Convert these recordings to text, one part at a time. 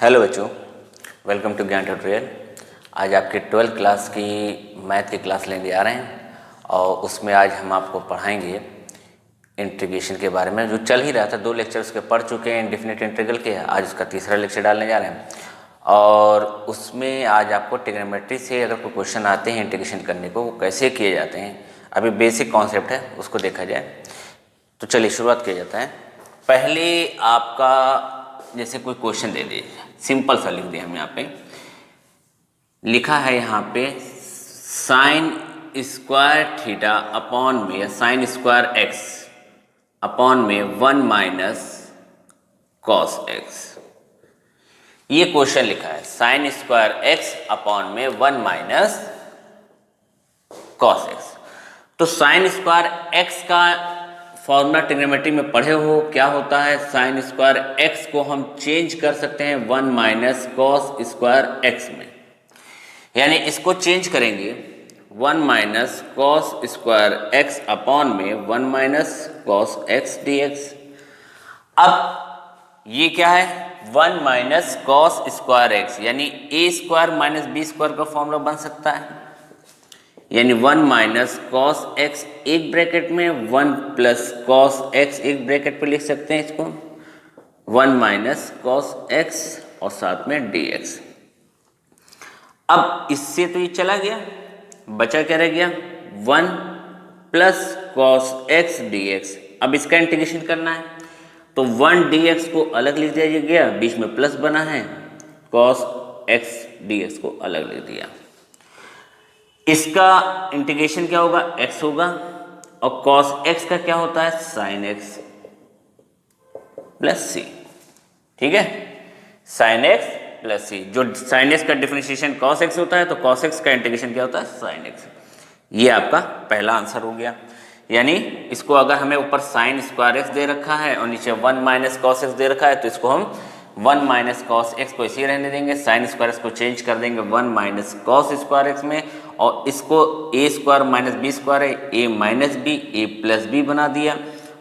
Hello बच्चों, welcome to ज्ञान tutorial. आज आपके 12th क्लास की मैथ की क्लास लेने आ रहे हैं और उसमें आज हम आपको पढ़ाएंगे इंटीग्रेशन के बारे में। जो चल ही रहा था, 2 लेक्चर उसके पढ़ चुके हैं इंडेफिनिट इंटीग्रल के। आज उसका तीसरा लेक्चर डालने जा रहे हैं और उसमें आज आपको ट्रिग्नोमेट्री से अगर कोई क्वेश्चन आते हैं इंटीग्रेशन करने को, वो कैसे किए जाते हैं, अभी बेसिक कॉन्सेप्ट है, उसको देखा जाए। तो चलिए शुरुआत किया जाता है। पहले आपका जैसे कोई क्वेश्चन दे दे, सिंपल सा लिख दिया हम यहाँ पे, लिखा है यहाँ पे साइन स्क्वायर थीटा अपॉन में या साइन स्क्वायर एक्स अपॉन में 1 माइनस कॉस एक्स। ये क्वेश्चन लिखा है साइन स्क्वायर एक्स अपॉन में 1 माइनस कॉस एक्स। तो साइन स्क्वायर एक्स का फॉर्मूला ट्रिग्नोमेट्री में पढ़े हो, क्या होता है? साइन स्क्वायर एक्स को हम चेंज कर सकते हैं 1 माइनस कॉस स्क्वायर एक्स में, यानी इसको चेंज करेंगे 1 minus cos square x upon में 1 minus cos x d x. अब ये क्या है? 1 माइनस कॉस स्क्वायर एक्स, यानी ए स्क्वायर माइनस बी स्क्वायर का फॉर्मूला बन सकता है, यानी 1 माइनस कॉस एक्स एक ब्रैकेट में 1 प्लस कॉस एक्स एक ब्रैकेट पे लिख सकते हैं इसको, 1 माइनस कॉस एक्स और साथ में डी एक्स। अब इससे तो ये चला गया, बचा क्या रह गया? 1 plus cos x d x. अब इसका इंटीग्रेशन करना है तो 1 डी एक्स को अलग लिख दिया गया, बीच में प्लस बना है, कॉस एक्स डी एक्स को अलग लिख दिया। इसका इंटीग्रेशन क्या होगा? x होगा, और cos x का क्या होता है? sin x plus c. ठीक है, sin x प्लस सी। जो sin x का डिफरेंशिएशन cos x होता है, तो cos x का इंटीग्रेशन क्या होता है? sin x। ये आपका पहला आंसर हो गया। यानी इसको अगर हमें ऊपर साइन स्क्वायर x दे रखा है और नीचे 1 माइनस कॉस एक्स दे रखा है, तो इसको हम 1 माइनस कॉस एक्स को इसी रहने देंगे, साइन स्क्वायर एक्स को चेंज कर देंगे 1 माइनस कॉस स्क्वायर एक्स में, और इसको ए स्क्वायर माइनस बी स्क्वायर है, ए माइनस बी ए प्लस बी बना दिया।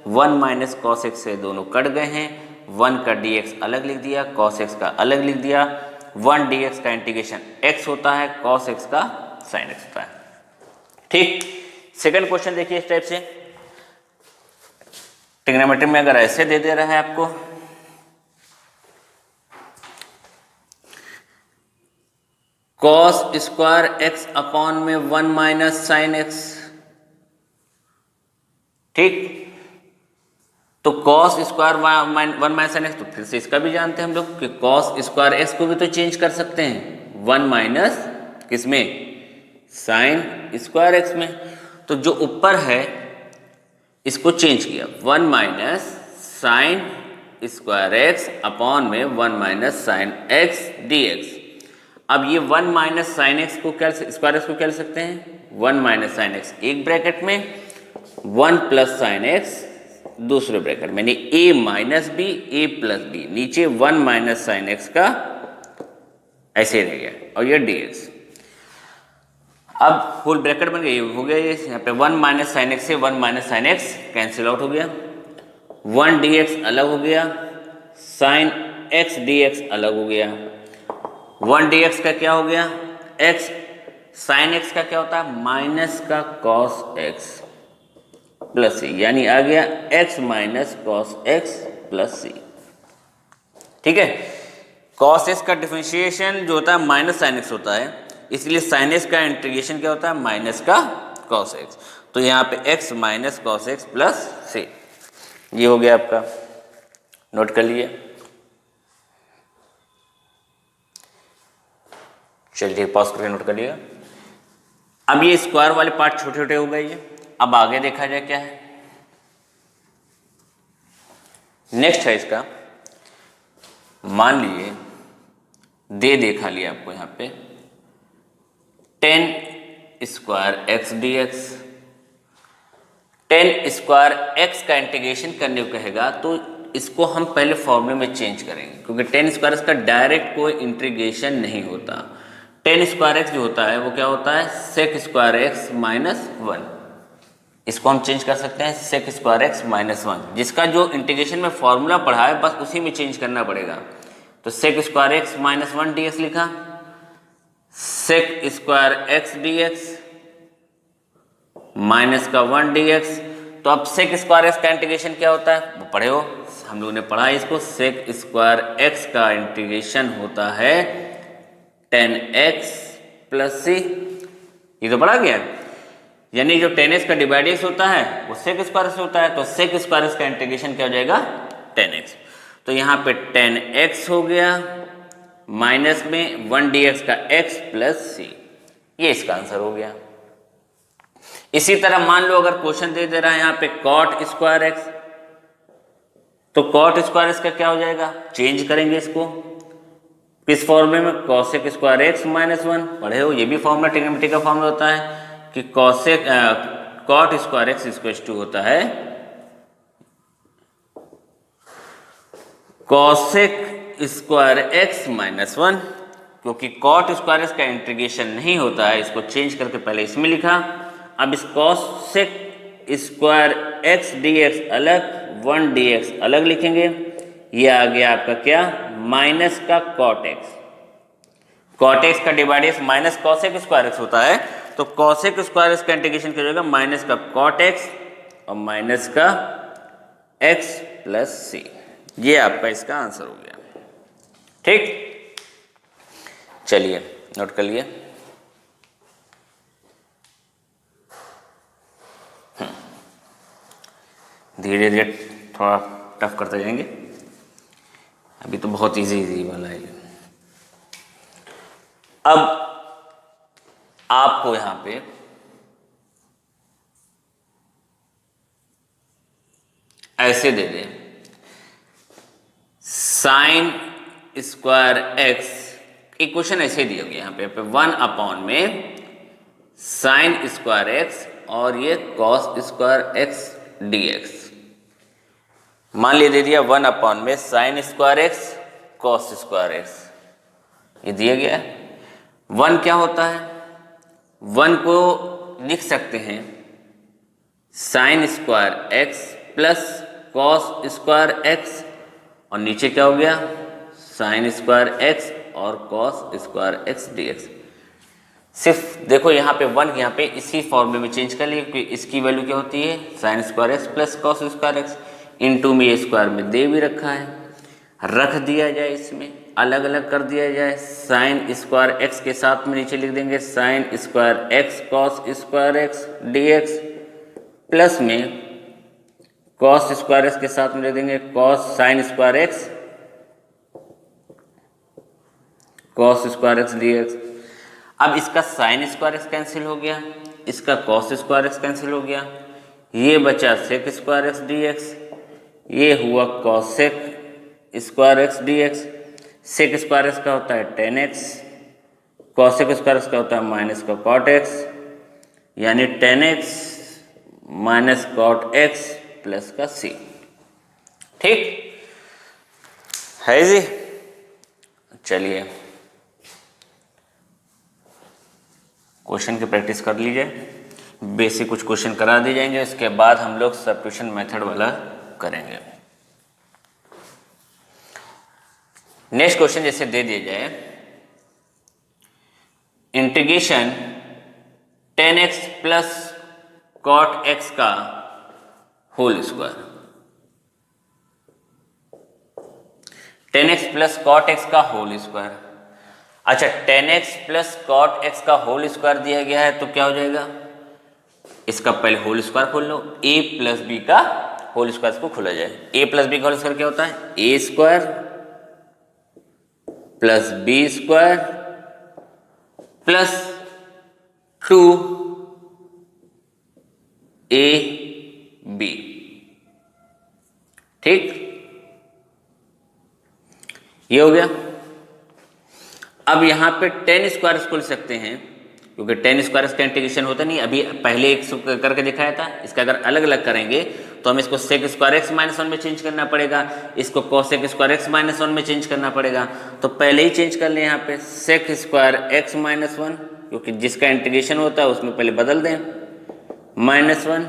1 माइनस कॉस एक्स से दोनों कट गए हैं, 1 का डी एक्स अलग लिख दिया, कॉस एक्स का अलग लिख दिया। 1 डी एक्स का इंटीग्रेशन एक्स होता है, कॉस एक्स का साइन एक्स होता है। ठीक, सेकंड क्वेश्चन देखिए इस टाइप से। ट्रिग्नोमेट्री में अगर ऐसे दे रहा है आपको, कॉस स्क्वायर एक्स अपॉन में 1 माइनस साइन एक्स। ठीक, तो cos square 1 minus sine x, तो फिर से इसका भी जानते हैं हम लोग कि कॉस स्क्वायर एक्स को भी तो चेंज कर सकते हैं 1 माइनस किसमें? साइन स्क्वायर एक्स में। तो जो ऊपर है इसको चेंज किया 1 minus sign square x upon में 1 minus sine x d x. अब ये 1 माइनस साइन एक्स को क्या, स्क्वायर एक्स को क्या लिख सकते हैं? 1 माइनस साइन एक्स एक ब्रैकेट में, 1 प्लस साइन एक्स दूसरे ब्रैकेट में, यानी ए माइनस बी ए प्लस बी, नीचे 1 माइनस साइन एक्स का ऐसे रह गया, और ये डी एक्स। अब फुल ब्रैकेट बन गया, हो गया ये यहाँ पे 1 माइनस साइन एक्स से 1 minus sine x cancel out हो गया, 1 डी एक्स अलग हो गया, साइन एक्स डी एक्स अलग हो गया। 1 डी एक्स का क्या हो गया? x। साइन एक्स का क्या होता है? माइनस का कॉस एक्स प्लस सी, यानी आ गया x minus cos x plus c. ठीक है, कॉस एक्स का डिफरेंशिएशन जो होता है माइनस साइन एक्स होता है, इसलिए साइन एक्स का इंटीग्रेशन क्या होता है? माइनस का कॉस एक्स। तो यहाँ पे x minus cos x plus c, ये हो गया आपका। नोट कर लिए। चलिए पॉज करके नोट कर लिएगा। अब ये स्क्वायर वाले पार्ट छोटे छोटे हो गए ये। अब आगे देखा जाए क्या है। नेक्स्ट है इसका, मान लीजिए देखा लिया आपको यहाँ पे 10 square x d x. 10 square x का इंटीग्रेशन करने को कहेगा तो इसको हम पहले फॉर्मूले में चेंज करेंगे, क्योंकि 10 स्क्वायर एक्स का डायरेक्ट कोई इंटीग्रेशन नहीं होता। 10 स्क्वायर एक्स जो होता है वो क्या होता है? Sec square x minus 1। इसको हम चेंज कर सकते हैं सेक स्क्वायर एक्स माइनस 1, जिसका जो इंटीग्रेशन में फॉर्मूला पढ़ा है बस उसी में चेंज करना पड़ेगा। तो तो sec square x minus 1 d x लिखा, sec square x d x minus का 1 डी एक्स। तो अब सेक स्क्वायर एक्स का इंटीग्रेशन क्या होता है, वो पढ़े हो, हम लोगों ने पढ़ा है इसको। सेक स्क्वायर एक्स का इंटीग्रेशन होता है 10x प्लस सी, ये तो पढ़ा गया। यानी जो 10x का डिवाइड एक्स होता है वो सेक स्क्वायर से होता है, तो सेक स्क्वायर एक्स का इंटीग्रेशन क्या हो जाएगा 10x। तो यहाँ पे 10x हो गया माइनस में 1 dx का x प्लस सी, ये इसका आंसर हो गया। इसी तरह मान लो अगर क्वेश्चन दे रहा है यहाँ पे कॉट स्क्वायर एक्स, तो कॉट स्क्वायर एक्स का क्या हो जाएगा, चेंज करेंगे इसको किस फॉर्मूले में, कॉसेक स्क्वायर एक्स माइनस 1, पढ़े हो, ये भी फॉर्मूला ट्रिग्नोमेट्री का फॉर्मूला होता है कि cosec cot square x equal to होता है कॉसेक स्क्वायर एक्स माइनस 1। क्योंकि कॉट स्क्वायर एक्स का इंटीग्रेशन नहीं होता है, इसको चेंज करके पहले इसमें लिखा। अब इस cosec square x d x अलग, 1 डी एक्स अलग लिखेंगे। ये आ गया आपका क्या, माइनस का कॉट एक्स। कॉट एक्स का divide x minus cosec square x होता है, तो कॉसेक स्क्वायर एक्स का इंटीग्रेशन क्या हो जाएगा, माइनस का कॉट एक्स और माइनस का एक्स प्लस सी। ये आपका इसका आंसर हो गया। ठीक, चलिए नोट कर लिए। धीरे धीरे थोड़ा टफ करते जाएंगे, अभी तो बहुत इजी वाला है। अब आपको यहां पे ऐसे दे दें, साइन स्क्वायर एक्स, एक क्वेश्चन ऐसे दिया गया यहाँ पे 1 अपॉन में साइन स्क्वायर एक्स और ये cos square x d x. मान लिया दे दिया 1 अपॉन में sine square x cos square x, ये दिया गया है। 1 क्या होता है, 1 को लिख सकते हैं sign square x plus cos square x, और नीचे क्या हो गया, साइन स्क्वायर एक्स और cos square x d x. सिर्फ देखो यहाँ पे 1 यहाँ पे इसी फॉर्मूले में चेंज कर लिए, क्योंकि इसकी वैल्यू क्या होती है, sign square x plus cos square x. Into में स्क्वायर में दे भी रखा है, रख दिया जाए, इसमें अलग अलग कर दिया जाए। साइन स्क्वायर एक्स के साथ में नीचे लिख देंगे sign square x cos square x d x, plus में कॉस स्क्वायर एक्स के साथ में लिख देंगे cos sine square x cos square x d x. अब इसका साइन स्क्वायर एक्स कैंसिल हो गया, इसका कॉस स्क्वायर एक्स कैंसिल हो गया, ये बचा sec square x d x, ये हुआ cosec square x d x. Sec square x का होता है 10x, कॉसेक स्क्वायर एक्स का होता है माइनस का कॉट एक्स, यानी 10x minus cot x plus का c। ठीक है जी, चलिए क्वेश्चन की प्रैक्टिस कर लीजिए, बेसिक कुछ क्वेश्चन करा दिए जाएंगे, उसके बाद हम लोग सब्स्टिट्यूशन मेथड वाला करेंगे। नेक्स्ट क्वेश्चन जैसे दे दिया जाए, integration 10x plus cot x का whole square, 10x plus cot x का होल स्क्वायर। अच्छा, 10x प्लस कॉट x का होल स्क्वायर दिया गया है, तो क्या हो जाएगा, इसका पहले होल स्क्वायर खोल लो, a प्लस बी का होल स्क्वायर को खोला जाए। a प्लस बी का होल स्क्वायर क्या होता है, a square plus b square plus 2ab। ठीक, ये हो गया। अब यहां पे 10 स्क्वायर खोल सकते हैं, क्योंकि 10 स्क्वायर का इंटीग्रेशन होता नहीं, अभी पहले एक करके दिखाया था। इसका अगर अलग अलग करेंगे तो हमें इसको सेक स्क्वायर एक्स माइनस 1 में चेंज करना पड़ेगा, इसको कॉसेक स्क्वायर एक्स माइनस 1 में चेंज करना पड़ेगा। तो पहले ही चेंज कर लें यहाँ पे सेक स्क्वायर एक्स माइनस 1, क्योंकि जिसका इंटीग्रेशन होता है उसमें पहले बदल दें माइनस 1।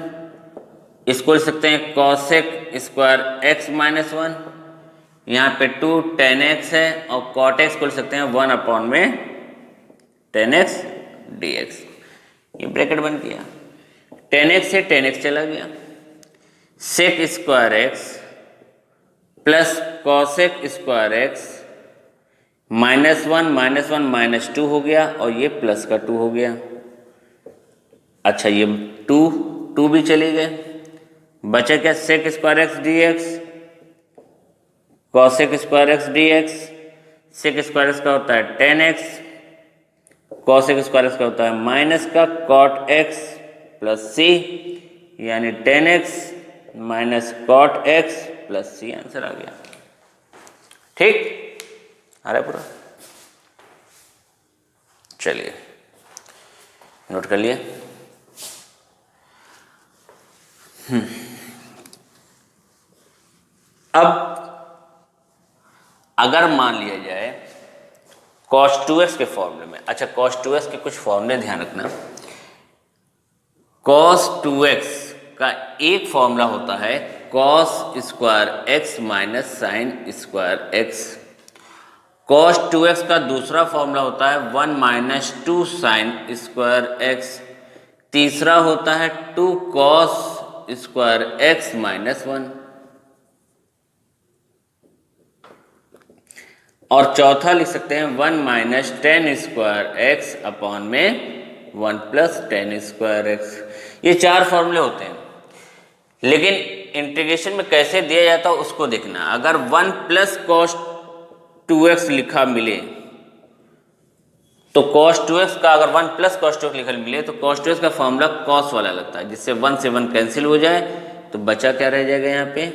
इसको लिख सकते हैं कॉसेक स्क्वायर एक्स माइनस 1, यहाँ पे 2 tan x है और cot x को लिख सकते हैं 1 अपॉन में tan x dx। ये ब्रैकेट बन गया, tan x से tan x चला गया, sec square x plus cosec square x -1 -2 हो गया और ये प्लस का 2 हो गया। अच्छा ये 2 भी चले गए, बचा क्या sec square x dx, cosec square x dx। sec square x का होता है tan x, cosec square x का होता है माइनस का cot x प्लस c, यानी tan x minus cot x plus c answer आ गया। ठीक आ रहा है पूरा, चलिए नोट कर लिए। अब अगर मान लिया जाए cos 2x के फॉर्मूले में, अच्छा cos 2x के कुछ फॉर्मूले ध्यान रखना। cos 2x का एक फॉर्मूला होता है cos square x minus sign square x। cos 2x का दूसरा फॉर्मूला होता है 1 माइनस 2 साइन स्क्वायर x। तीसरा होता है 2 cos स्क्वायर x माइनस 1। और चौथा लिख सकते हैं 1 minus tan square x upon में 1 प्लस tan स्क्वायर x। ये 4 फॉर्मूले होते हैं, लेकिन इंटीग्रेशन में कैसे दिया जाता है उसको देखना। अगर 1 प्लस cos 2x लिखा मिले तो cos 2x का अगर 1 प्लस cos 2x लिखा मिले तो cos 2x का फॉर्मूला cos वाला लगता है, जिससे 1 से 1 कैंसिल हो जाए तो बचा क्या रह जाएगा यहाँ पे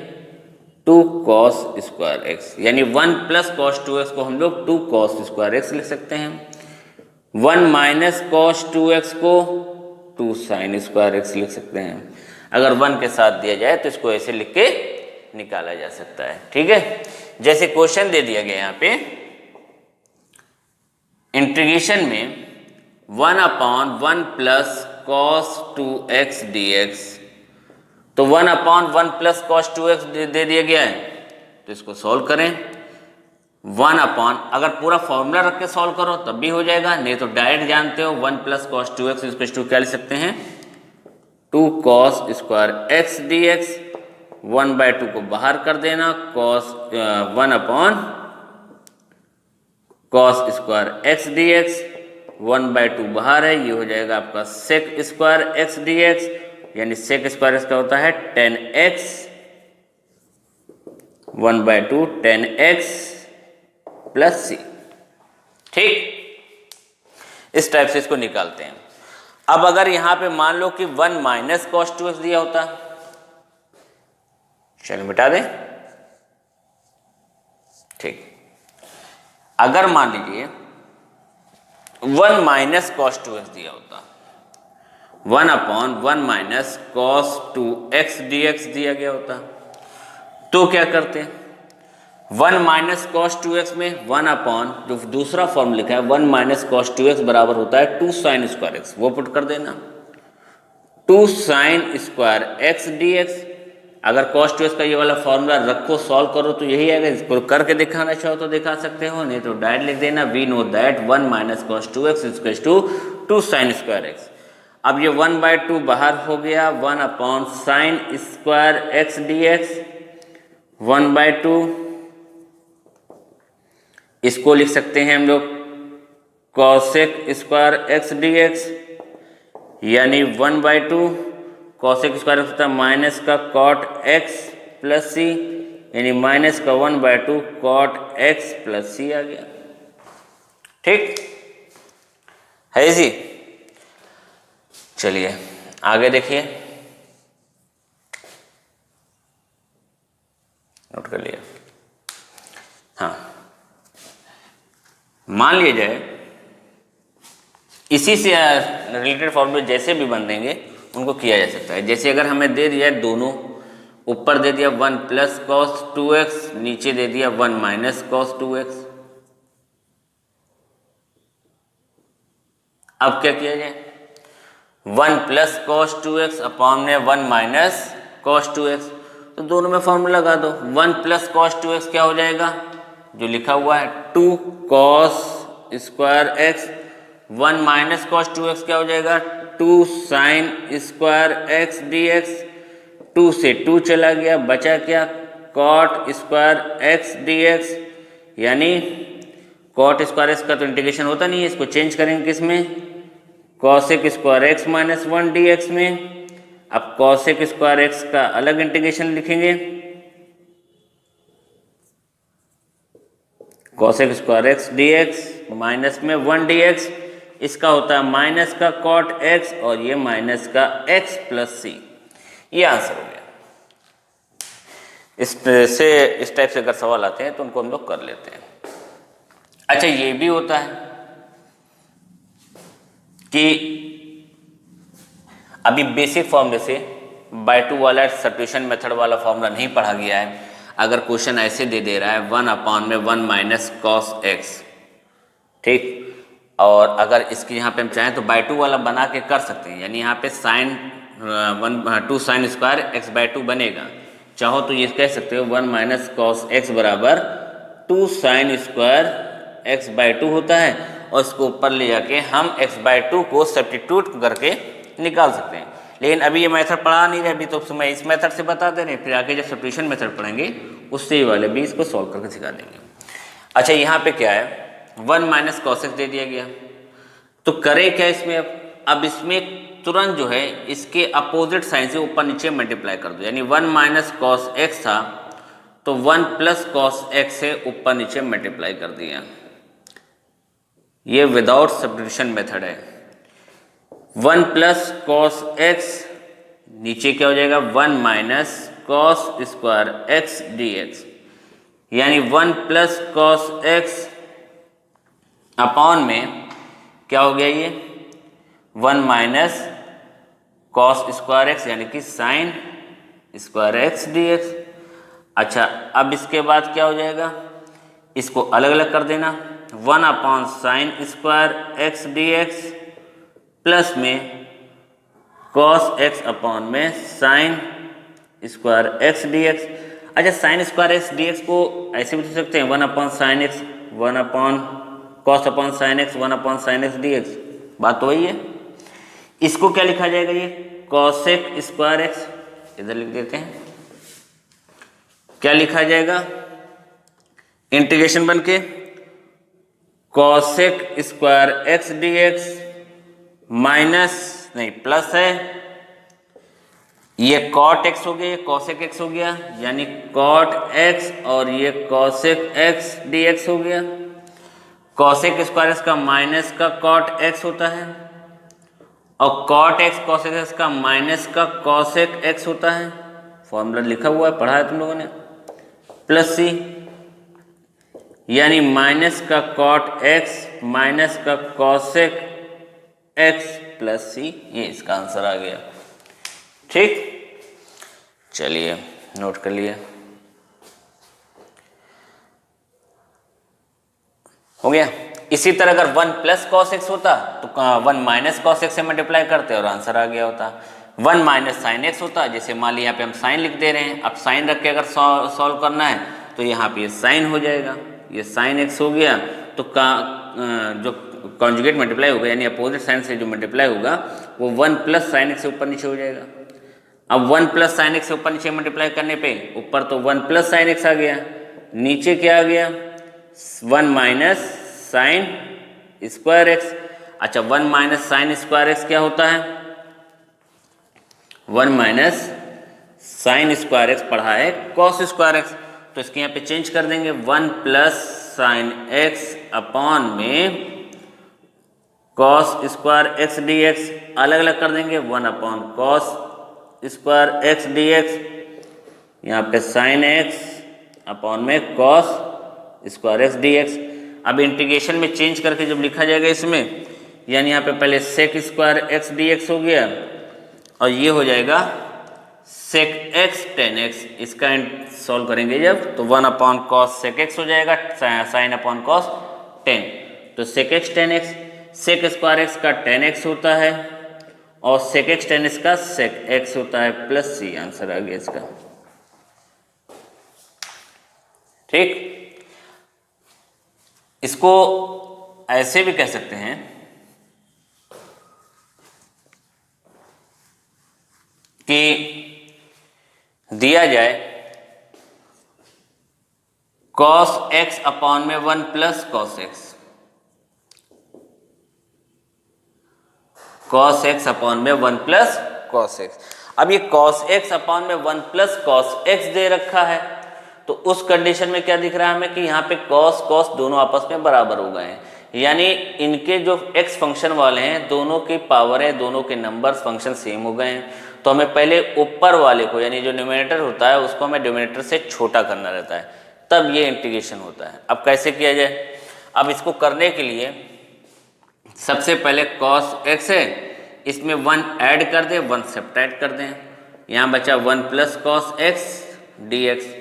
2 cos स्क्वायर x, यानी 1 प्लस cos 2x को हम लोग 2 cos स्क्वायर x लिख सकते हैं। 1 माइनस cos 2x को 2 sin स्क्वायर x लिख सकते हैं। अगर 1 के साथ दिया जाए तो इसको ऐसे लिख के निकाला जा सकता है। ठीक है, जैसे क्वेश्चन दे दिया गया यहाँ पे इंटीग्रेशन में 1 upon 1 plus cos 2x dx, तो 1 अपॉन 1 प्लस cos 2x दे दिया गया है, तो इसको सॉल्व करें। 1 अपॉन, अगर पूरा फॉर्मूला रख के सॉल्व करो तब भी हो जाएगा, नहीं तो डायरेक्ट जानते हो 1 plus cos 2x equal to क्या लिख सकते हैं 2 cos स्क्वायर x dx। 1/2 को बाहर कर देना, cos 1 upon cos square x dx। 1/2 बाहर है, ये हो जाएगा आपका sec स्क्वायर x dx, यानी sec स्क्वायर x का होता है tan x। 1/2 tan x plus c। ठीक, इस टाइप से इसको निकालते हैं। अब अगर यहां पे मान लो कि 1 माइनस cos 2x दिया होता, चलो मिटा दें। ठीक, अगर मान लीजिए 1 माइनस cos 2x दिया होता, 1 upon 1 minus cos 2x dx दिया गया होता, तो क्या करते हैं 1 माइनस cos 2x में 1 अपॉन जो दूसरा फॉर्म लिखा है 1 माइनस cos 2x बराबर होता है 2 sin स्क्वायर x, वो पुट कर देना 2 sin स्क्वायर x dx। अगर cos 2x का ये वाला फॉर्मूला रखो सॉल्व करो तो यही आएगा, इसको करके दिखाना चाहो तो दिखा सकते हो, नहीं तो डायरेक्ट लिख देना we know that 1 minus cos 2x equals to 2 sin square x। अब ये 1/2 बाहर हो गया, 1 upon sine square x dx। 1/2 इसको लिख सकते हैं हम लोग cosec स्क्वायर x dx, यानी 1/2 cosec स्क्वायर होता है माइनस का cot x प्लस c, यानी माइनस का 1/2 cot x प्लस c आ गया। ठीक है जी, चलिए आगे देखिए, नोट कर लिया। हाँ, मान लिया जाए इसी से रिलेटेड फॉर्मूले जैसे भी बन देंगे उनको किया जा सकता है। जैसे अगर हमें दे दिया दोनों, ऊपर दे दिया 1 प्लस cos 2x, नीचे दे दिया 1 माइनस cos 2x। अब क्या किया जाए 1 प्लस cos 2x अपॉन में 1 माइनस cos 2x, तो दोनों में फॉर्मूला लगा दो। 1 प्लस कॉस 2x क्या हो जाएगा, जो लिखा हुआ है 2 cos square x. 1 minus cos 2x क्या हो जाएगा, 2 साइन स्क्वायर एक्स dx। 2 से 2 चला गया, बचा क्या, कॉट स्क्वायर एक्स dx। यानी कॉट स्क्वायर एक्स का तो इंटीग्रेशन होता नहीं है, इसको चेंज करेंगे किसमें, cosec square x minus 1 dx में। अब कॉसेक स्क्वायर एक्स का अलग इंटीग्रेशन लिखेंगे, cosec square x dx minus में 1 dx, इसका होता है माइनस का कॉट x और ये माइनस का x प्लस सी। ये आंसर हो गया। इस टाइप से अगर सवाल आते हैं तो उनको हम लोग कर लेते हैं। अच्छा, ये भी होता है कि अभी बेसिक फॉर्मूले से बाय टू वाला सब्स्टिट्यूशन मेथड वाला फॉर्मूला नहीं पढ़ा गया है। अगर क्वेश्चन ऐसे दे रहा है 1/1 माइनस कॉस एक्स, ठीक, और अगर इसकी यहाँ पे हम चाहें तो बाय टू वाला बना के कर सकते हैं। यानी यहाँ पे sine 2 sine square x by 2 बनेगा। चाहो तो ये कह सकते हो 1 माइनस कॉस एक्स बराबर 2 साइन स्क्वायर एक्स बाय 2 होता है, और इसको ऊपर ले जाके हम एक्स बाय 2 को सब्स्टिट्यूट करके निकाल सकते हैं। लेकिन अभी ये मेथड पढ़ा नहीं रहे, अभी तो मैं इस मेथड से बता दे रहे हैं, फिर आगे जब सब्स्टिट्यूशन मेथड पढ़ेंगे उससे ये वाले भी इसको सॉल्व करके सिखा देंगे। अच्छा, यहाँ पे क्या है, 1 माइनस कॉस एक्स दे दिया गया, तो करें क्या इसमें। अब इसमें तुरंत जो है इसके अपोजिट साइन से ऊपर नीचे मल्टीप्लाई कर दो। यानी 1 माइनस कॉस एक्स था तो 1 प्लस कॉस एक्स से ऊपर नीचे मल्टीप्लाई कर दिया। ये विदाउट सब्स्टिट्यूशन मेथड है। 1 प्लस कॉस एक्स, नीचे क्या हो जाएगा 1 minus cos square x dx। यानी 1 प्लस कॉस एक्स अपॉन में क्या हो गया, ये 1 माइनस कॉस स्क्वायर एक्स यानी कि साइन स्क्वायर एक्स dx। अच्छा, अब इसके बाद क्या हो जाएगा, इसको अलग अलग कर देना, 1 upon sine square x dx plus में कॉस एक्स अपॉन में साइन स्क्वायर एक्स dx। अच्छा, साइन स्क्वायर एक्स dx को ऐसे भी लिख सकते हैं 1 upon sine x, 1 upon cos upon sine x, 1 upon sine x dx। बात तो वही है। इसको क्या लिखा जाएगा, ये कॉसेक स्क्वायर एक्स, इधर लिख देते हैं, क्या लिखा जाएगा, इंटीग्रेशन बन के cosec square x dx minus नहीं प्लस है, ये कॉट एक्स हो गया, ये कॉसेक एक्स हो गया, यानी कॉट एक्स और ये कॉसेक एक्स dx हो गया। कॉसेक स्क्वायर एक्स का माइनस का कॉट एक्स होता है, और कॉट एक्स कॉसेक एक्स का माइनस का कॉसेक एक्स होता है। फॉर्मूला लिखा हुआ है, पढ़ा है तुम लोगों ने, प्लस सी, यानी माइनस का कॉट एक्स माइनस का कॉसेक एक्स प्लस सी। ये इसका आंसर आ गया। ठीक, चलिए नोट कर लिए, हो गया। इसी तरह अगर 1 प्लस कॉस एक्स होता तो 1 माइनस कॉस एक्स से मल्टीप्लाई करते और आंसर आ गया होता। 1 माइनस साइन एक्स होता, जैसे मान लिया यहाँ पे हम साइन लिख दे रहे हैं, अब साइन रख के अगर सॉल्व करना है तो यहाँ पे ये साइन हो जाएगा, ये साइन एक्स हो गया, तो जो कॉन्जुगेट मल्टीप्लाई होगा यानी अपोजिट साइन से जो मल्टीप्लाई होगा वो 1 प्लस साइन एक्स से ऊपर नीचे हो जाएगा। अब 1 प्लस साइन एक्स से ऊपर नीचे मल्टीप्लाई करने पे ऊपर तो 1 प्लस साइन एक्स आ गया, नीचे क्या आ गया 1 माइनस साइन स्क्वायर एक्स। अच्छा, 1 माइनस साइन स्क्वायर एक्स क्या होता है, 1 माइनस साइन स्क्वायर एक्स पढ़ा है कॉस स्क्वायर एक्स, तो इसके यहाँ पे चेंज कर देंगे 1 प्लस साइन एक्स अपॉन में कॉस स्क्वायर एक्स dx, अलग अलग कर देंगे 1 upon cos square x dx, यहाँ पे साइन एक्स अपॉन में कॉस स्क्वायर एक्स dx। अब इंटीग्रेशन में चेंज करके जब लिखा जाएगा इसमें, यानी यहाँ पे पहले सेक स्क्वायर एक्स dx हो गया और ये हो जाएगा सेक एक्स टेन एक्स। इसका सॉल्व करेंगे जब तो 1 अपॉन कॉस सेक एक्स हो जाएगा, साइन अपॉन कॉस 10, तो sec x tan x, sec square x का 10x होता है और सेक एक्स टेन एक्स का सेक एक्स होता है, प्लस सी। आंसर आ गया इसका। ठीक, इसको ऐसे भी कह सकते हैं कि दिया जाए cos x अपॉन में 1 plus cos x, cos x upon में 1 प्लस cos x। अब ये cos x अपॉन में 1 प्लस cos x दे रखा है, तो उस कंडीशन में क्या दिख रहा है हमें कि यहाँ पे cos cos दोनों आपस में बराबर हो गए हैं, यानी इनके जो x फंक्शन वाले हैं दोनों की पावर है, दोनों के नंबर्स फंक्शन सेम हो गए हैं। तो हमें पहले ऊपर वाले को यानी जो न्यूमरेटर होता है उसको हमें डिनोमिनेटर से छोटा करना रहता है, तब ये इंटीग्रेशन होता है। अब कैसे किया जाए? अब इसको करने के लिए सबसे पहले cos x है, इसमें 1 ऐड कर दें, 1 सब्ट्रैक्ट कर दें, यहाँ बचा 1 plus cos x dx।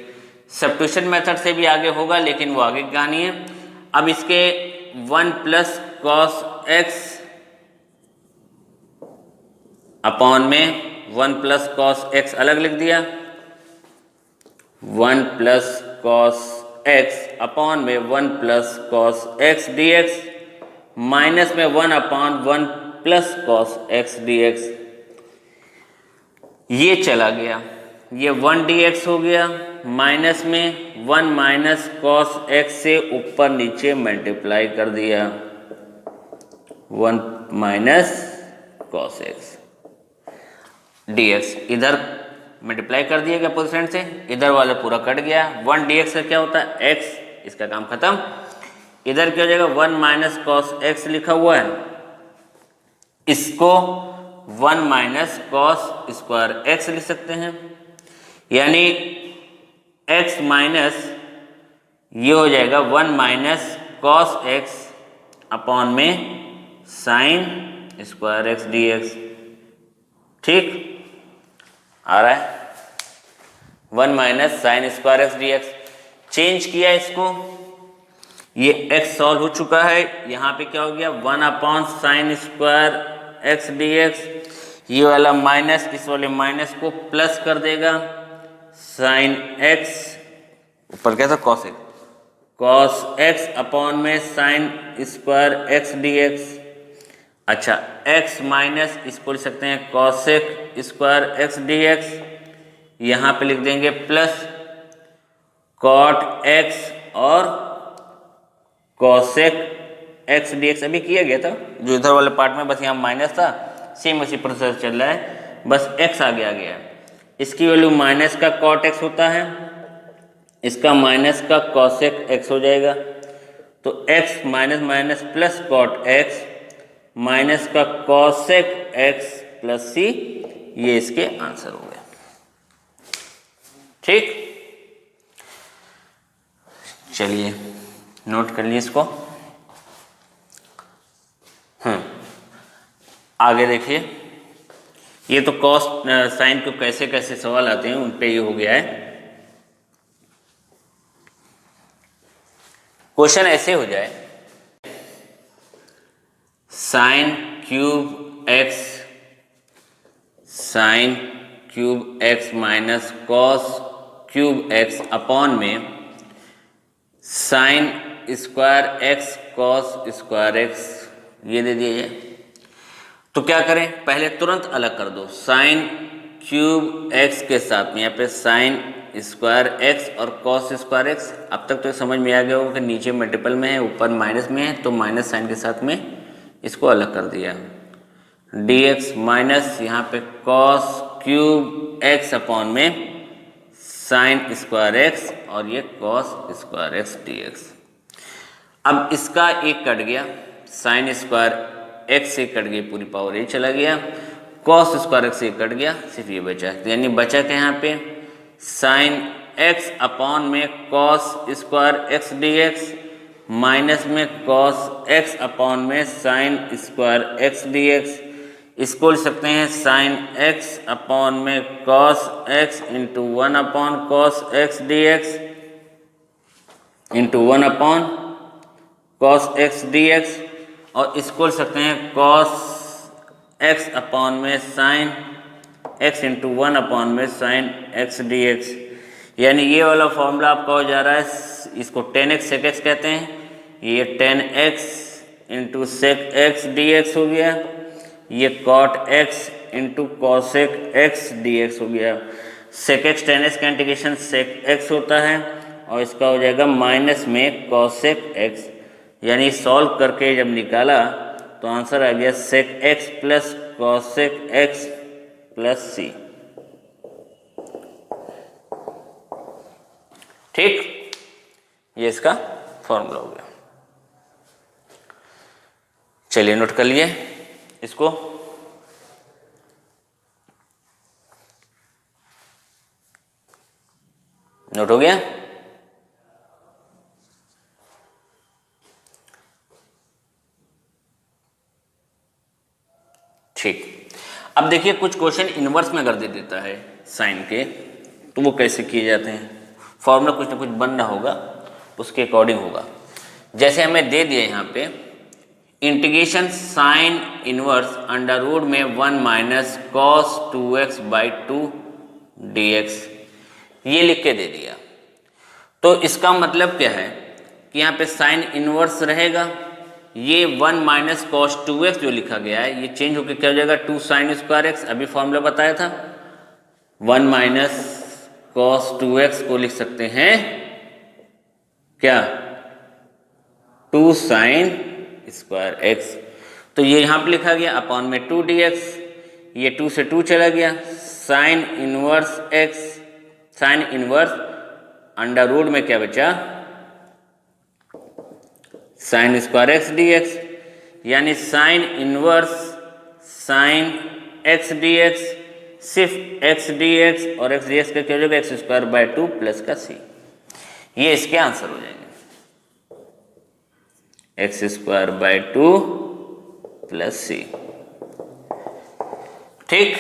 Substitution method से भी आगे होगा लेकिन वो आगे की कहानी है। अब इसके 1 प्लस cos x अपॉन में 1 प्लस cos x अलग लिख दिया, 1 प्लस cos x अपॉन में 1 plus cos x dx minus में 1 upon 1 plus cos x dx। ये चला गया, ये 1 dx हो गया, माइनस में 1 माइनस cos x से ऊपर नीचे मल्टीप्लाई कर दिया, 1 माइनस cos x dx। इधर मल्टीप्लाई कर दिया गया पोजीशन से, इधर वाला पूरा कट गया। 1 dx का क्या होता है? x, इसका काम खत्म। इधर क्या हो जाएगा? 1 माइनस cos x लिखा हुआ है, इसको 1 माइनस cos स्क्वायर x लिख सकते हैं, यानी x माइनस ये हो जाएगा 1 माइनस cos x अपॉन में साइन स्क्वायर x dx। ठीक आ रहा है, 1 minus sign square x dx। Change किया इसको, ये x सॉल्व हो चुका है, यहाँ पे क्या हो गया? 1 upon sine square x dx। ये वाला माइनस इस वाले माइनस को प्लस कर देगा, साइन x ऊपर क्या था? cos x, cos x upon में साइन स्क्वायर एक्स dx। अच्छा, x माइनस इसको लिख सकते हैं cosec स्क्वायर एक्स dx, यहाँ पे लिख देंगे प्लस cot x और cosec x dx। अभी किया गया था जो इधर वाले पार्ट में, बस यहाँ माइनस था, सेम उसी प्रोसेस चल रहा है, बस x आगे आ गया। इसकी वैल्यू माइनस का cot x होता है, इसका माइनस का cosec x हो जाएगा, तो x minus minus plus cot x minus का cosec x प्लस c, ये इसके आंसर हो गए। ठीक, चलिए नोट कर लिए इसको। आगे देखिए, ये तो कॉस साइन को कैसे कैसे सवाल आते हैं उन पे ये हो गया है। क्वेश्चन ऐसे हो जाए, sine cube x minus cos cube x upon में sine square x cos square x, ये दे दिया जाए। तो क्या करें? पहले तुरंत अलग कर दो, साइन क्यूब एक्स के साथ में यहाँ पे साइन स्क्वायर एक्स और कॉस स्क्वायर एक्स। अब तक तो समझ में आ गया होगा कि नीचे मल्टीपल में है, ऊपर माइनस में है, तो माइनस साइन के साथ में इसको अलग कर दिया, dx माइनस यहाँ पे cos क्यूब x अपॉन में साइन स्क्वायर एक्स और ये cos स्क्वायर एक्स dx। अब इसका एक कट गया, साइन स्क्वायर एक्स से कट गई पूरी पावर, ये चला गया, cos स्क्वायर एक्स से कट गया, सिर्फ ये बचा। यानी बचा क्या यहाँ पे? साइन x अपॉन में cos square x dx minus में cos x अपॉन में साइन स्क्वायर एक्स dx। इसको लिख सकते हैं साइन x अपॉन में cos x into 1 upon cos x dx into 1 upon cos x dx, और इसको लिख सकते हैं cos x अपॉन में साइन x इंटू 1 अपॉन में साइन x dx। यानी ये वाला फॉर्मूला आपका हो जा रहा है, इसको tan x sec x कहते हैं, ये tan x into sec x d x हो गया, ये cot x into cosec x d x हो गया। सेक एक्स tan x का इंटीग्रेशन सेक x होता है और इसका हो जाएगा माइनस में कॉसेक x, यानी सॉल्व करके जब निकाला तो आंसर आ गया sec x plus cosec x plus c. ठीक, ये इसका फॉर्मूला हो गया। चलिए नोट कर लिए इसको। नोट हो गया। ठीक, अब देखिए कुछ क्वेश्चन इनवर्स में अगर दे देता है साइन के, तो वो कैसे किए जाते हैं। फॉर्मूला कुछ ना कुछ बनना होगा, उसके अकॉर्डिंग होगा। जैसे हमें दे दिया यहाँ पे integration sine inverse under root में 1 minus cos 2x by 2 dx, ये लिख के दे दिया। तो इसका मतलब क्या है कि यहाँ पे साइन इनवर्स रहेगा, ये 1 माइनस कॉस 2x जो लिखा गया है ये चेंज होकर क्या हो जाएगा 2 साइन स्क्वायर x। अभी फॉर्मूला बताया था 1 माइनस कॉस 2x को लिख सकते हैं क्या 2 साइन स्क्वायर x। तो ये यहाँ पे लिखा गया अपॉन में 2 dx, ये 2 से 2 चला गया, sine inverse x, sine inverse under root में क्या बचा साइन स्क्वायर x dx, यानी sine inverse sine x dx, सिर्फ x dx और x dx का क्या हो जाएगा एक्स स्क्वायर बाय 2 प्लस का c। ये इसके आंसर हो जाएंगे x square by 2 plus c. ठीक,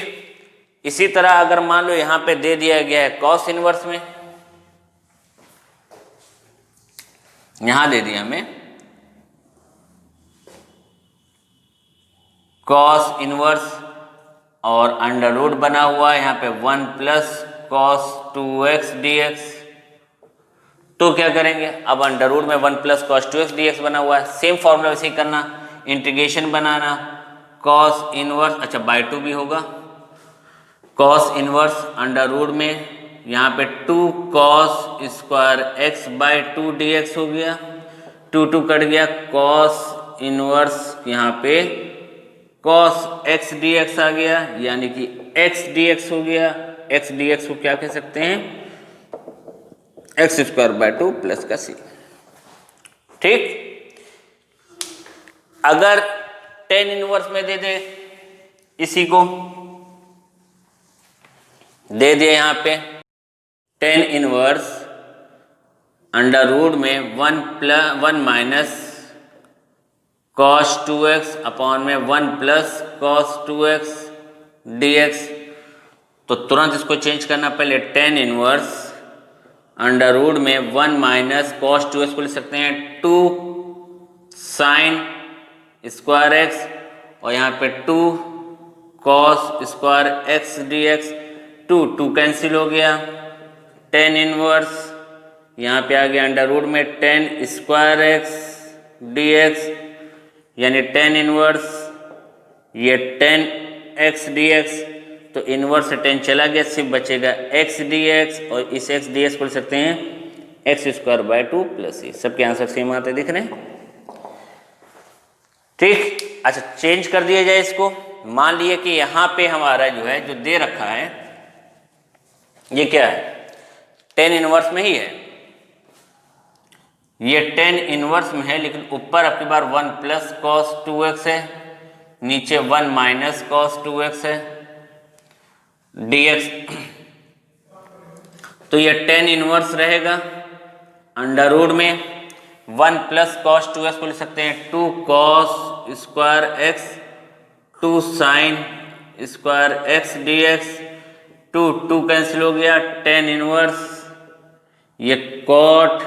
इसी तरह अगर मान लो यहां पे दे दिया गया है कॉस इनवर्स में, यहां दे दिया हमें कॉस इनवर्स और अंडर रूट बना हुआ है यहाँ पे 1 प्लस कॉस 2x dx। तो क्या करेंगे, अब अंडर रूट में 1 प्लस कॉस 2x dx बना हुआ है, सेम फॉर्मूला वैसे ही करना, इंटीग्रेशन बनाना कॉस इनवर्स, अच्छा बाय 2 भी होगा, कॉस इनवर्स अंडर रूट में यहाँ पे 2 cos square x by 2 dx हो गया, 2 कट गया, कॉस इनवर्स यहाँ पे कॉस x dx आ गया, यानी कि x dx हो गया। x dx को क्या कह सकते हैं एक्स स्क्वायर बाय 2 प्लस का सी। ठीक, अगर टेन इनवर्स में दे दे, इसी को दे दिए यहां पे टेन इनवर्स अंडर रूट में 1 माइनस कॉस 2x अपॉन में 1 प्लस कॉस 2x dx, तो तुरंत इसको चेंज करना, पहले टेन इनवर्स अंडर रूट में 1 माइनस कॉस 2x को लिख सकते हैं 2 साइन स्क्वायर x, और यहाँ पे 2 cos square x dx, 2 cancel हो गया, टेन इनवर्स यहाँ पे आ गया अंडर रूट में 10 स्क्वायर x dx, यानी टेन इनवर्स ये 10x dx, तो इनवर्स से 10 चला गया, सिर्फ बचेगा x dx, और इस x dx को लिख सकते हैं एक्स स्क्वायर बाय 2 प्लस सी। सबके आंसर सेम आते दिख रहे हैं। ठीक, अच्छा चेंज कर दिया जाए इसको। मान लिए कि यहां पे हमारा जो है जो दे रखा है ये क्या है टेन इनवर्स में ही है, ये टेन इनवर्स में है, लेकिन ऊपर आपकी बार 1 प्लस कॉस 2x है, नीचे 1 माइनस कॉस 2x है dx, तो ये टेन इनवर्स रहेगा अंडर रूट में 1 प्लस कॉस 2x को लिख सकते हैं 2 cos square x, 2 sine square x dx, 2 cancel हो गया, टेन इनवर्स ये cot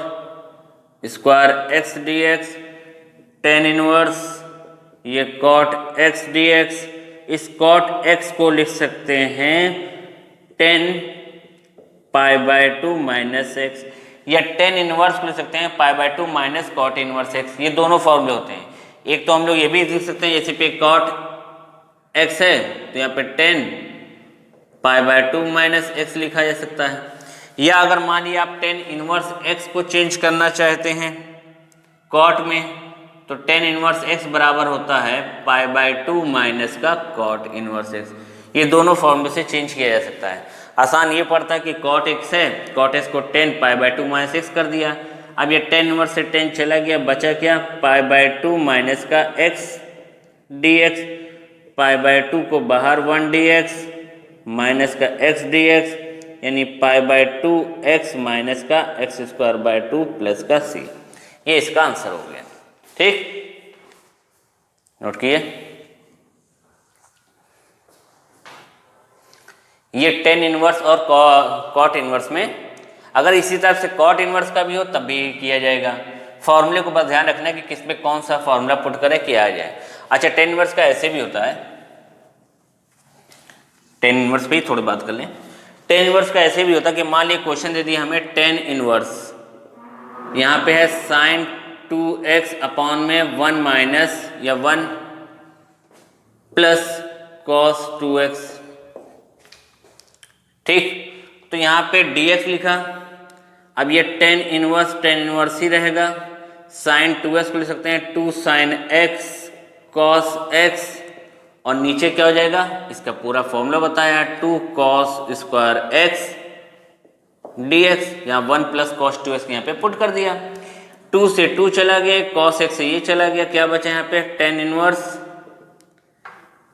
square x dx, tan inverse ये कॉट x dx, इस कॉट x को लिख सकते हैं टेन π/2 माइनस एक्स, या टेन इनवर्स लिख सकते हैं π/2 माइनस कॉट इनवर्स एक्स। ये दोनों फॉर्मूले होते हैं। एक तो हम लोग ये भी लिख सकते हैं, जैसे पे कॉट एक्स है तो यहाँ पे टेन π/2 माइनस एक्स लिखा जा सकता है। या अगर मान लिया आप टेन इनवर्स एक्स को चेंज करना चाहते हैं कॉट में, तो टेन इनवर्स एक्स बराबर होता है π/2 माइनस का कॉट इनवर्स एक्स। ये दोनों फॉर्मूले से चेंज किया जा सकता है। आसान ये पड़ता है कि कॉट एक्स है, कॉट एक्स को टेन π/2 माइनस एक्स कर दिया। अब ये टेन इनवर्स से टेन चला गया, बचा क्या π/2 माइनस का एक्स dx, π/2 को बाहर 1 dx माइनस का x dx, यानी π/2 x माइनस का x²/2 प्लस का c। ये इसका आंसर हो गया। ठीक, नोट किए। ये टेन इनवर्स और कॉट इनवर्स में अगर इसी तरह से कॉट इनवर्स का भी हो तब भी किया जाएगा। फॉर्मूले को बस ध्यान रखना है कि किस में कौन सा फॉर्मूला पुट करें कि आ जाए। अच्छा, टेन इनवर्स का ऐसे भी होता है, टेन इनवर्स पे ही थोड़ी बात कर लें। टेन इनवर्स का ऐसे भी होता है कि मान लीजिए क्वेश्चन दे दिया हमें टेन इनवर्स, यहाँ पे है साइन 2x अपॉन में 1 माइनस या 1 प्लस कॉस 2x। ठीक, तो यहाँ पे dx लिखा। अब ये टेन इनवर्स ही रहेगा। साइन 2x को लिख सकते हैं 2 साइन x कॉस x, और नीचे क्या हो जाएगा, इसका पूरा फॉर्मूला बताया 2 कॉस स्क्वायर x dx, यहाँ 1 प्लस कॉस 2x यहाँ पे पुट कर दिया। 2 से 2 चला गया, कॉस x से ये चला गया, क्या बचा यहाँ पे टेन इनवर्स,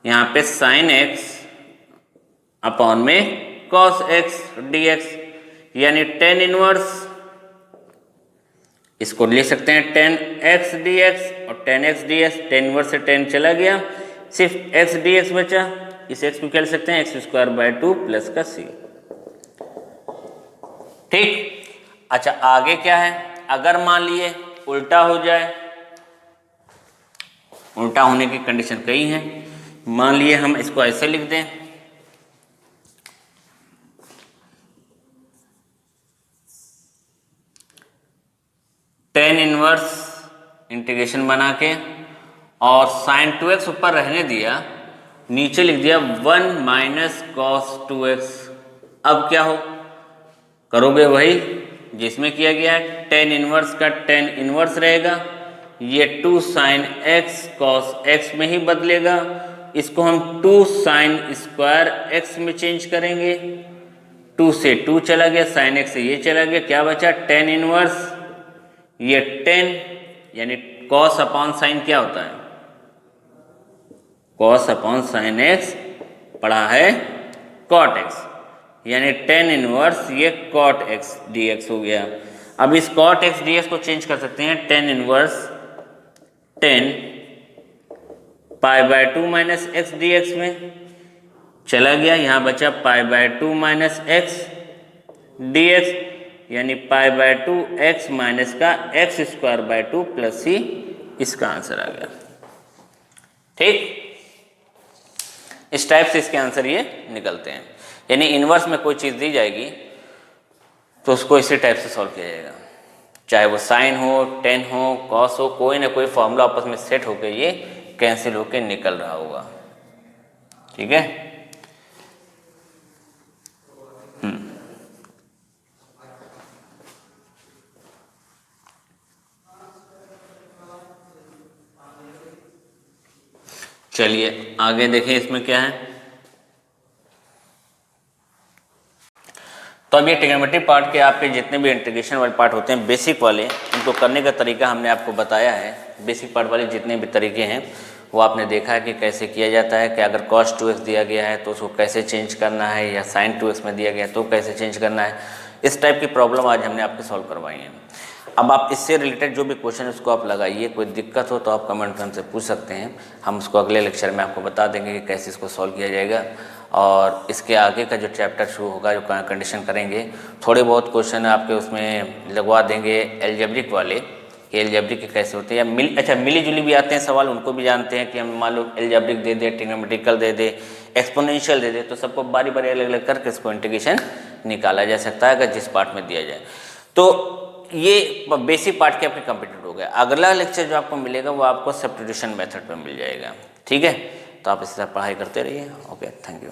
यहाँ पे साइन x अपॉन में कॉस x dx, यानी टेन इनवर्स, इसको लिख सकते हैं टेन x dx और ten x dx। Tan inverse से टेन चला गया, सिर्फ x dx बचा। इस x को क्या लिख सकते हैं x²/2 प्लस का c। ठीक, अच्छा आगे क्या है, अगर मान लिए उल्टा हो जाए, उल्टा होने की कंडीशन कई हैं। मान लिए हम इसको ऐसे लिख दें, टेन इनवर्स इंटीग्रेशन बना के और साइन 2x ऊपर रहने दिया, नीचे लिख दिया 1 माइनस कॉस 2x। अब क्या हो, करोगे वही जिसमें किया गया है, टेन इनवर्स का टेन इनवर्स रहेगा, ये 2 साइन x कॉस x में ही बदलेगा। इसको हम 2 साइन स्क्वायर x में चेंज करेंगे। 2 से 2 चला गया, साइन x से ये चला गया, क्या बचा टेन इनवर्स, ये 10 यानी कॉस अपॉन साइन क्या होता है, कॉस अपॉन साइन x पढ़ा है कॉट x, यानी टेन इनवर्स ये कॉट x dx हो गया। अब इस कॉट x dx को चेंज कर सकते हैं tan inverse 10 π/2 minus x dx में, चला गया, यहाँ बचा π/2 माइनस x dx, यानी π/2 x माइनस का x²/2 प्लस c, इसका आंसर आ गया। ठीक, इस टाइप से इसके आंसर ये निकलते हैं। यानी इनवर्स में कोई चीज़ दी जाएगी तो उसको इसी टाइप से सॉल्व किया जाएगा, चाहे वो साइन हो, टेन हो, कॉस हो, कोई ना कोई फॉर्मूला आपस में सेट होकर ये कैंसिल होकर निकल रहा होगा। ठीक है, चलिए आगे देखें इसमें क्या है। तो अब ये ट्रिग्नोमेट्री पार्ट के आपके जितने भी इंटीग्रेशन वाले पार्ट होते हैं बेसिक वाले, उनको करने का तरीका हमने आपको बताया है। बेसिक पार्ट वाले जितने भी तरीके हैं वो आपने देखा है कि कैसे किया जाता है, कि अगर cos 2x दिया गया है तो उसको कैसे चेंज करना है, या sin 2x में दिया गया है तो कैसे चेंज करना है। इस टाइप की प्रॉब्लम आज हमने आपके सॉल्व करवाई है। अब आप इससे रिलेटेड जो भी क्वेश्चन उसको आप लगाइए, कोई दिक्कत हो तो आप कमेंट में हमसे पूछ सकते हैं, हम उसको अगले लेक्चर में आपको बता देंगे कि कैसे इसको सॉल्व किया जाएगा। और इसके आगे का जो चैप्टर शुरू होगा, जो कंडीशन करेंगे, थोड़े बहुत क्वेश्चन आपके उसमें लगवा देंगे एल्जेब्रिक वाले, कि एल्जेब्रिक के कैसे होते हैं, या मिली जुली भी आते हैं सवाल, उनको भी जानते हैं कि हम मान लो एल्जेब्रिक दे दे, ट्रिग्नोमेट्रिकल दे दे, एक्सपोनेंशियल दे दे, तो सबको बारी बारी अलग अलग करके इसको इंटीग्रेशन निकाला जा सकता है अगर जिस पार्ट में दिया जाए। तो ये बेसिक पार्ट के आपके कंप्लीटेड हो गया। अगला लेक्चर जो आपको मिलेगा वो आपको सब्स्टिट्यूशन मेथड पर मिल जाएगा। ठीक है, तो आप इसी तरह पढ़ाई करते रहिए। Okay, thank you.